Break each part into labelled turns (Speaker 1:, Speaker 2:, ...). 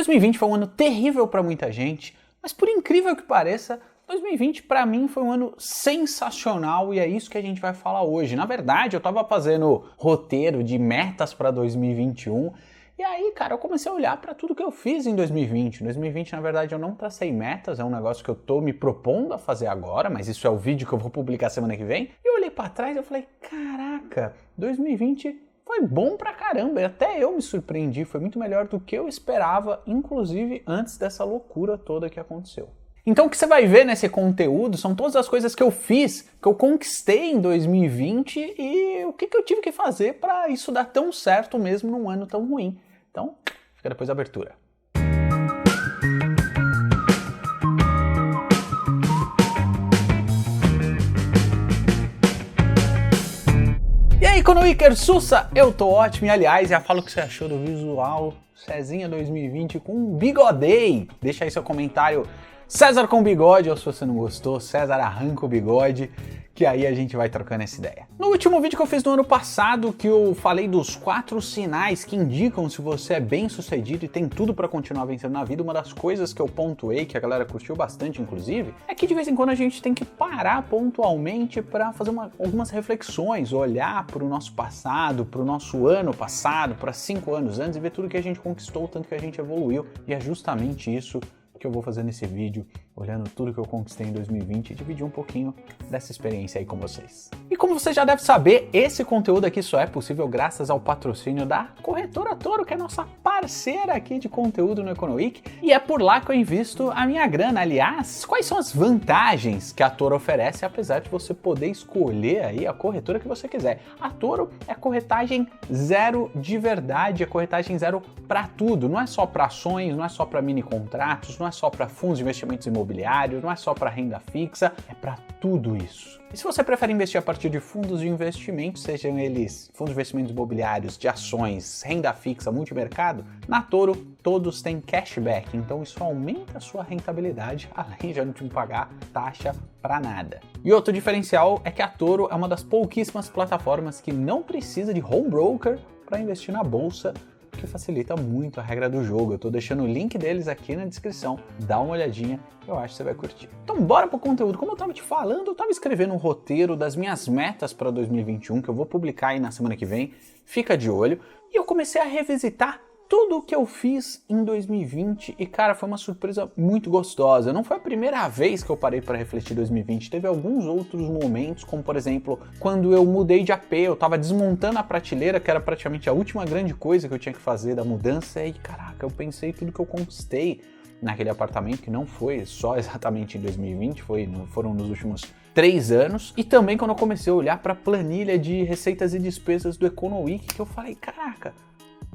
Speaker 1: 2020 foi um ano terrível para muita gente, mas por incrível que pareça, 2020 para mim foi um ano sensacional e é isso que a gente vai falar hoje. Na verdade, eu estava fazendo roteiro de metas para 2021 e aí, cara, eu comecei a olhar para tudo que eu fiz em 2020. Em 2020, na verdade, eu não tracei metas, é um negócio que eu tô me propondo a fazer agora, mas isso é o vídeo que eu vou publicar semana que vem. E eu olhei para trás e eu falei, caraca, 2020 foi bom pra caramba, e até eu me surpreendi, foi muito melhor do que eu esperava, inclusive antes dessa loucura toda que aconteceu. Então o que você vai ver nesse conteúdo são todas as coisas que eu fiz, que eu conquistei em 2020 e o que eu tive que fazer para isso dar tão certo mesmo num ano tão ruim. Então, fica depois da abertura. E aí, Econowicker Sussa, eu tô ótimo e aliás, já falo o que você achou do visual Cezinha 2020 com bigodei. Deixa aí seu comentário, César com bigode, ou se você não gostou, César arranca o bigode, que aí a gente vai trocando essa ideia. No último vídeo que eu fiz no ano passado, que eu falei dos 4 sinais que indicam se você é bem sucedido e tem tudo pra continuar vencendo na vida, uma das coisas que eu pontuei, que a galera curtiu bastante inclusive, é que de vez em quando a gente tem que parar pontualmente pra fazer algumas reflexões, olhar pro nosso passado, pro nosso ano passado, pra 5 anos antes e ver tudo que a gente conquistou, tanto que a gente evoluiu, e é justamente isso que eu vou fazer nesse vídeo, olhando tudo que eu conquistei em 2020 e dividir um pouquinho dessa experiência aí com vocês. E como você já deve saber, esse conteúdo aqui só é possível graças ao patrocínio da Corretora Toro, que é nossa parceira aqui de conteúdo no Econoweek, e é por lá que eu invisto a minha grana. Aliás, quais são as vantagens que a Toro oferece, apesar de você poder escolher aí a corretora que você quiser? A Toro é corretagem zero de verdade, é corretagem zero para tudo, não é só para ações, não é só para mini contratos, não é só para fundos de investimentos imobiliários, não é só para renda fixa, é para tudo isso. E se você prefere investir a partir de fundos de investimento, sejam eles fundos de investimentos imobiliários, de ações, renda fixa, multimercado, na Toro todos têm cashback, então isso aumenta a sua rentabilidade, além de não te pagar taxa para nada. E outro diferencial é que a Toro é uma das pouquíssimas plataformas que não precisa de home broker para investir na bolsa, que facilita muito a regra do jogo. Eu tô deixando o link deles aqui na descrição, dá uma olhadinha, eu acho que você vai curtir. Então bora pro conteúdo. Como eu tava te falando, eu tava escrevendo um roteiro das minhas metas para 2021, que eu vou publicar aí na semana que vem, fica de olho, e eu comecei a revisitar tudo o que eu fiz em 2020 e, cara, foi uma surpresa muito gostosa. Não foi a primeira vez que eu parei para refletir 2020, teve alguns outros momentos, como por exemplo, quando eu mudei de AP, eu tava desmontando a prateleira, que era praticamente a última grande coisa que eu tinha que fazer da mudança, e caraca, eu pensei tudo que eu conquistei naquele apartamento, que não foi só exatamente em 2020, foram nos últimos 3 anos, e também quando eu comecei a olhar para a planilha de receitas e despesas do Econoweek, que eu falei, caraca,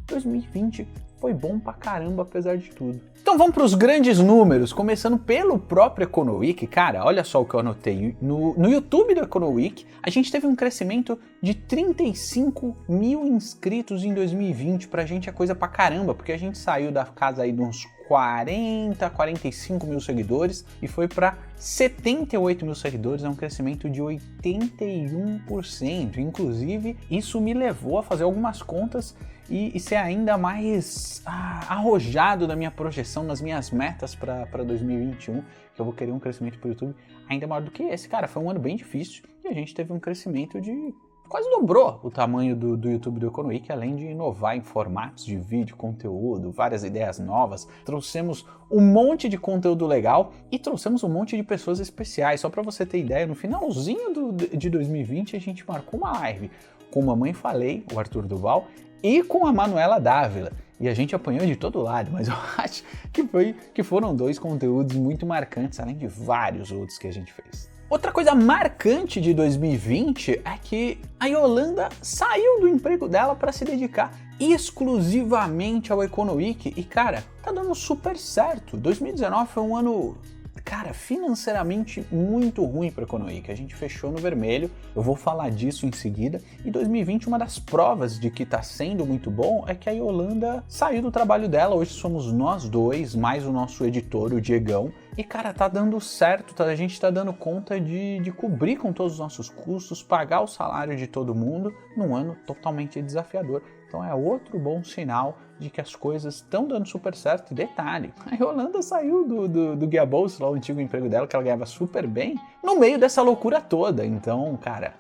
Speaker 1: 2020 foi bom pra caramba, apesar de tudo. Então vamos para os grandes números, começando pelo próprio Econoweek. Cara, olha só o que eu anotei. No YouTube do Econoweek, a gente teve um crescimento de 35 mil inscritos em 2020. Pra gente é coisa pra caramba, porque a gente saiu da casa aí de uns 40, 45 mil seguidores e foi para 78 mil seguidores, é um crescimento de 81%. Inclusive, isso me levou a fazer algumas contas e ser ainda mais arrojado na minha projeção, nas minhas metas para 2021, que eu vou querer um crescimento para o YouTube ainda maior do que esse. Cara, foi um ano bem difícil e a gente teve um crescimento de quase dobrou o tamanho do YouTube do Econoweek, além de inovar em formatos de vídeo, conteúdo, várias ideias novas. Trouxemos um monte de conteúdo legal e trouxemos um monte de pessoas especiais. Só para você ter ideia, no finalzinho de 2020 a gente marcou uma live com Mamãe Falei, o Arthur Duval, e com a Manuela Dávila. E a gente apanhou de todo lado, mas eu acho que foram 2 conteúdos muito marcantes, além de vários outros que a gente fez. Outra coisa marcante de 2020 é que a Yolanda saiu do emprego dela para se dedicar exclusivamente ao Econoweek e, cara, tá dando super certo. 2019 foi um ano, cara, financeiramente muito ruim para a Econoweek. A gente fechou no vermelho, eu vou falar disso em seguida. E 2020, uma das provas de que está sendo muito bom é que a Yolanda saiu do trabalho dela. Hoje somos nós dois, mais o nosso editor, o Diegão. E, cara, tá dando certo, a gente tá dando conta de cobrir com todos os nossos custos, pagar o salário de todo mundo num ano totalmente desafiador. Então Então é outro bom sinal de que as coisas estão dando super certo. E detalhe, a Yolanda saiu do Guia Bolsa, lá o antigo emprego dela, que ela ganhava super bem, no meio dessa loucura toda. Então, cara,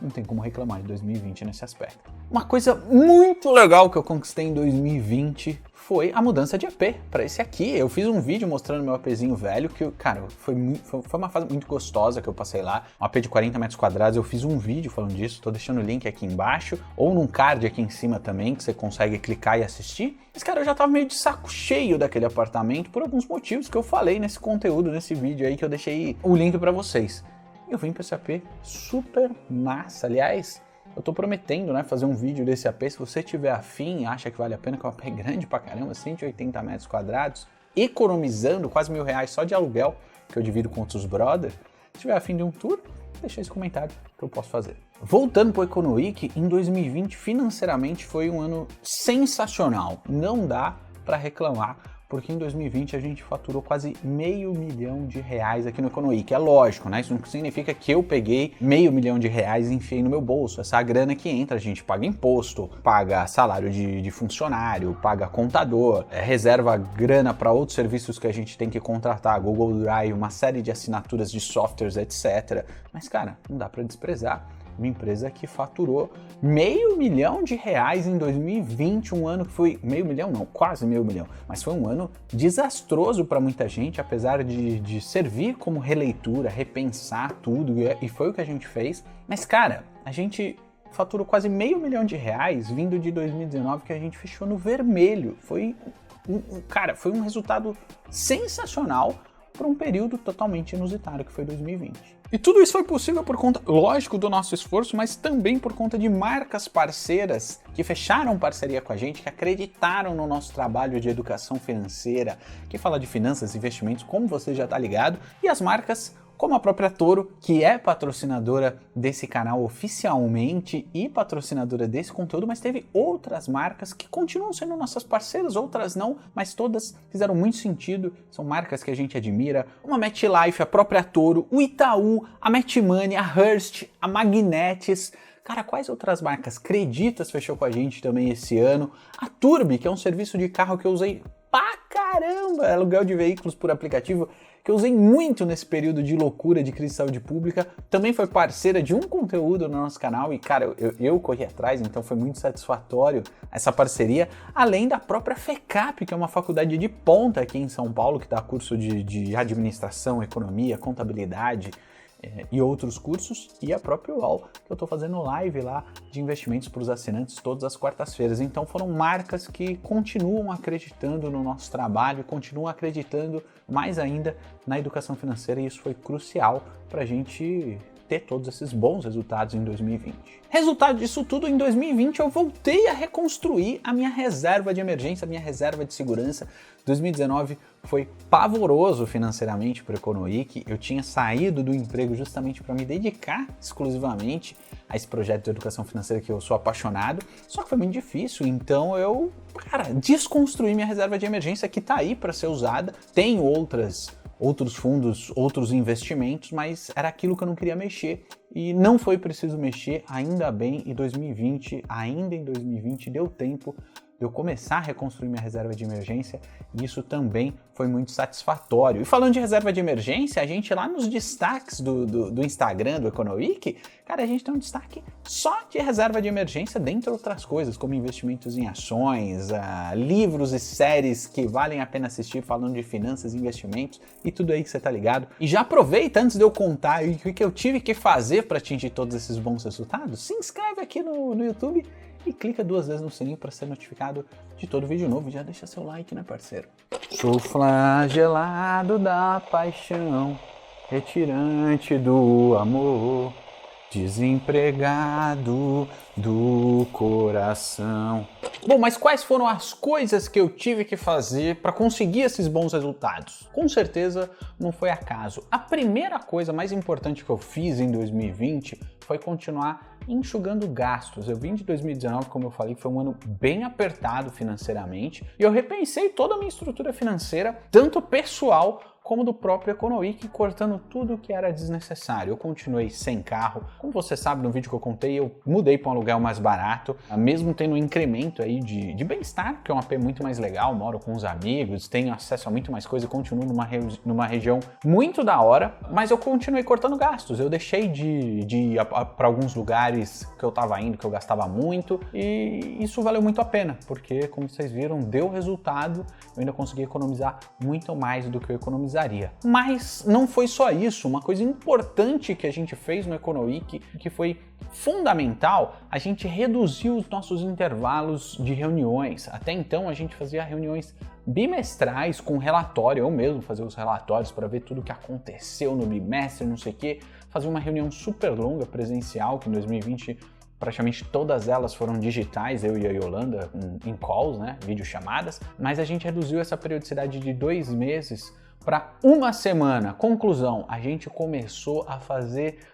Speaker 1: não tem como reclamar de 2020 nesse aspecto. Uma coisa muito legal que eu conquistei em 2020 foi a mudança de AP para esse aqui. Eu fiz um vídeo mostrando meu APzinho velho, que, cara, foi uma fase muito gostosa que eu passei lá. Um AP de 40 metros quadrados, eu fiz um vídeo falando disso, tô deixando o link aqui embaixo, ou num card aqui em cima também, que você consegue clicar e assistir. Mas, cara, eu já tava meio de saco cheio daquele apartamento por alguns motivos que eu falei nesse conteúdo, nesse vídeo aí, que eu deixei o link para vocês. Eu vim para esse AP super massa. Aliás, eu tô prometendo, né, fazer um vídeo desse AP. Se você tiver afim e acha que vale a pena, que é um AP grande pra caramba, 180 metros quadrados, economizando quase R$1.000 só de aluguel, que eu divido com outros brother. Se tiver afim de um tour, deixa esse comentário que eu posso fazer. Voltando pro EconoWeek, em 2020, financeiramente, foi um ano sensacional. Não dá para reclamar, porque em 2020 a gente faturou quase R$500 mil aqui no EconoWeek. É lógico, né? Isso não significa que eu peguei R$500 mil e enfiei no meu bolso. Essa grana que entra, a gente paga imposto, paga salário de funcionário, paga contador, reserva grana para outros serviços que a gente tem que contratar, Google Drive, uma série de assinaturas de softwares, etc. Mas, cara, não dá para desprezar. Uma empresa que faturou R$500 mil em 2020, um ano que foi R$500 mil, não, quase R$500 mil, mas foi um ano desastroso para muita gente, apesar de servir como releitura, repensar tudo, e foi o que a gente fez. Mas, cara, a gente faturou quase R$500 mil vindo de 2019, que a gente fechou no vermelho. Foi um resultado sensacional para um período totalmente inusitado que foi 2020. E tudo isso foi possível por conta, lógico, do nosso esforço, mas também por conta de marcas parceiras que fecharam parceria com a gente, que acreditaram no nosso trabalho de educação financeira, que fala de finanças e investimentos, como você já está ligado, e as marcas como a própria Toro, que é patrocinadora desse canal oficialmente e patrocinadora desse conteúdo, mas teve outras marcas que continuam sendo nossas parceiras, outras não, mas todas fizeram muito sentido, são marcas que a gente admira, uma MetLife, a própria Toro, o Itaú, a Metmoney, a Hearst, a Magnetis. Cara, quais outras marcas? Creditas fechou com a gente também esse ano, a Turbi, que é um serviço de carro que eu usei pra caramba, aluguel de veículos por aplicativo, que eu usei muito nesse período de loucura de crise de saúde pública, também foi parceira de um conteúdo no nosso canal e, cara, eu corri atrás, então foi muito satisfatório essa parceria, além da própria FECAP, que é uma faculdade de ponta aqui em São Paulo, que dá curso de administração, economia, contabilidade, e outros cursos, e a própria UOL, que eu estou fazendo live lá de investimentos para os assinantes todas as quartas-feiras. Então foram marcas que continuam acreditando no nosso trabalho, continuam acreditando mais ainda na educação financeira, e isso foi crucial para a gente ter todos esses bons resultados em 2020. Resultado disso tudo, em 2020 eu voltei a reconstruir a minha reserva de emergência, a minha reserva de segurança. 2019 foi pavoroso financeiramente para o EconoWeek. Eu tinha saído do emprego justamente para me dedicar exclusivamente a esse projeto de educação financeira que eu sou apaixonado, só que foi muito difícil, então eu, desconstruí minha reserva de emergência, que está aí para ser usada. Tenho outros fundos, outros investimentos, mas era aquilo que eu não queria mexer. E não foi preciso mexer, ainda bem, ainda em 2020 deu tempo de eu começar a reconstruir minha reserva de emergência, e isso também foi muito satisfatório. E falando de reserva de emergência, a gente lá nos destaques do Instagram do EconoWeek, cara, a gente tem um destaque só de reserva de emergência, dentre outras coisas, como investimentos em ações, livros e séries que valem a pena assistir falando de finanças e investimentos e tudo aí que você tá ligado. E já aproveita, antes de eu contar o que eu tive que fazer para atingir todos esses bons resultados, se inscreve aqui no YouTube e clica 2 vezes no sininho para ser notificado de todo vídeo novo. Já deixa seu like, né, parceiro? Sou flagelado da paixão, retirante do amor, desempregado do coração. Bom, mas quais foram as coisas que eu tive que fazer para conseguir esses bons resultados? Com certeza não foi acaso. A primeira coisa mais importante que eu fiz em 2020 foi continuar enxugando gastos. Eu vim de 2019, como eu falei, foi um ano bem apertado financeiramente, e eu repensei toda a minha estrutura financeira, tanto pessoal como do próprio Econoweek, cortando tudo que era desnecessário. Eu continuei sem carro. Como você sabe, no vídeo que eu contei, eu mudei para um aluguel mais barato, mesmo tendo um incremento aí de bem-estar, que é um AP muito mais legal, moro com os amigos, tenho acesso a muito mais coisa e continuo numa região muito da hora, mas eu continuei cortando gastos. Eu deixei de ir para alguns lugares que eu estava indo, que eu gastava muito, e isso valeu muito a pena, porque, como vocês viram, deu resultado, eu ainda consegui economizar muito mais do que eu economizaria. Mas não foi só isso, uma coisa importante que a gente fez no Econoweek, que foi fundamental, a gente reduziu os nossos intervalos de reuniões. Até então a gente fazia reuniões bimestrais com relatório, eu mesmo fazia os relatórios para ver tudo o que aconteceu no bimestre, não sei o que, fazia uma reunião super longa presencial, que em 2020 praticamente todas elas foram digitais, eu e a Yolanda, em calls, né, videochamadas, mas a gente reduziu essa periodicidade de 2 meses para 1 semana. Conclusão, a gente começou a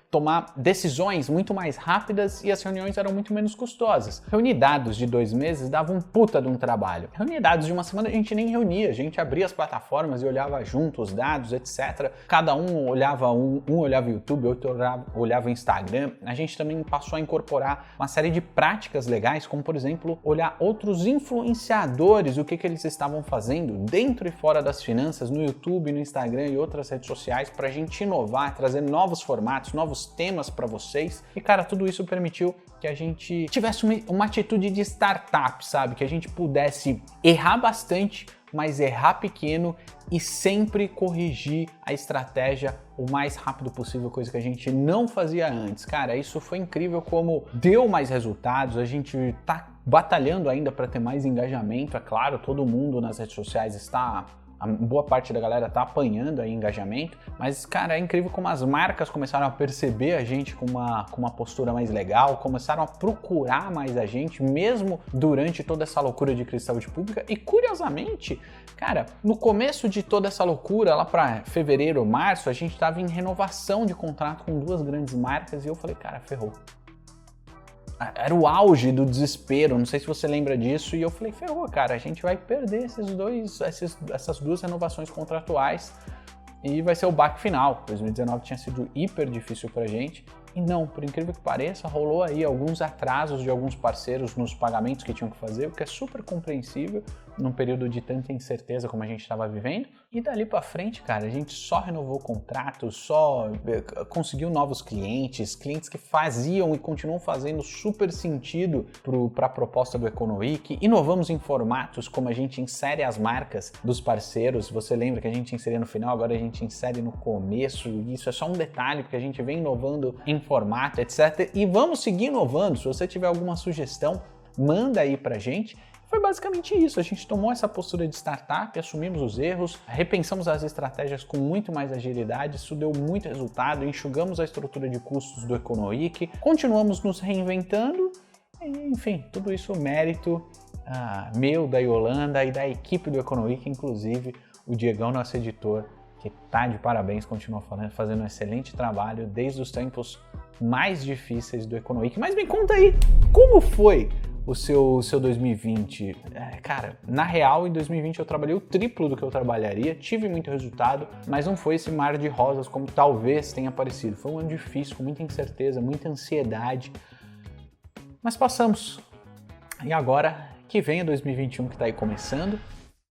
Speaker 1: tomar decisões muito mais rápidas e as reuniões eram muito menos custosas. Reunir dados de 2 meses dava um puta de um trabalho. Reunir dados de 1 semana a gente nem reunia, a gente abria as plataformas e olhava junto os dados, etc. Cada um olhava um olhava o YouTube, outro olhava o Instagram. A gente também passou a incorporar uma série de práticas legais, como por exemplo, olhar outros influenciadores, o que eles estavam fazendo dentro e fora das finanças, no YouTube, no Instagram e outras redes sociais, para a gente inovar, trazer novos formatos, novos temas para vocês. E cara, tudo isso permitiu que a gente tivesse uma atitude de startup, sabe? Que a gente pudesse errar bastante, mas errar pequeno e sempre corrigir a estratégia o mais rápido possível, coisa que a gente não fazia antes. Cara, isso foi incrível como deu mais resultados, a gente tá batalhando ainda para ter mais engajamento, é claro, todo mundo nas redes sociais a boa parte da galera tá apanhando aí engajamento, mas, cara, é incrível como as marcas começaram a perceber a gente com uma postura mais legal, começaram a procurar mais a gente, mesmo durante toda essa loucura de crise de saúde pública. E, curiosamente, cara, no começo de toda essa loucura, lá para fevereiro, março, a gente tava em renovação de contrato com 2 grandes marcas e eu falei, cara, ferrou. Era o auge do desespero, não sei se você lembra disso, e eu falei, ferrou, cara, a gente vai perder essas 2 renovações contratuais e vai ser o baque final. 2019 tinha sido hiper difícil pra gente, e não, por incrível que pareça, rolou aí alguns atrasos de alguns parceiros nos pagamentos que tinham que fazer, o que é super compreensível num período de tanta incerteza como a gente estava vivendo. E dali para frente, cara, a gente só renovou o contrato, só conseguiu novos clientes que faziam e continuam fazendo super sentido para a proposta do Econoweek. Inovamos em formatos, como a gente insere as marcas dos parceiros. Você lembra que a gente inseria no final, agora a gente insere no começo. Isso é só um detalhe, porque a gente vem inovando em formato, etc. E vamos seguir inovando. Se você tiver alguma sugestão, manda aí pra gente. Foi basicamente isso, a gente tomou essa postura de startup, assumimos os erros, repensamos as estratégias com muito mais agilidade, isso deu muito resultado, enxugamos a estrutura de custos do Econoweek, continuamos nos reinventando, e, enfim, tudo isso mérito meu, da Yolanda e da equipe do Econoweek, inclusive o Diegão, nosso editor, que tá de parabéns, continua fazendo um excelente trabalho desde os tempos mais difíceis do Econoweek. Mas me conta aí, como foi o seu 2020? Cara, na real, em 2020 eu trabalhei o triplo do que eu trabalharia, tive muito resultado, mas não foi esse mar de rosas como talvez tenha parecido. Foi um ano difícil, com muita incerteza, muita ansiedade, mas passamos. E agora que vem o 2021 que tá aí começando,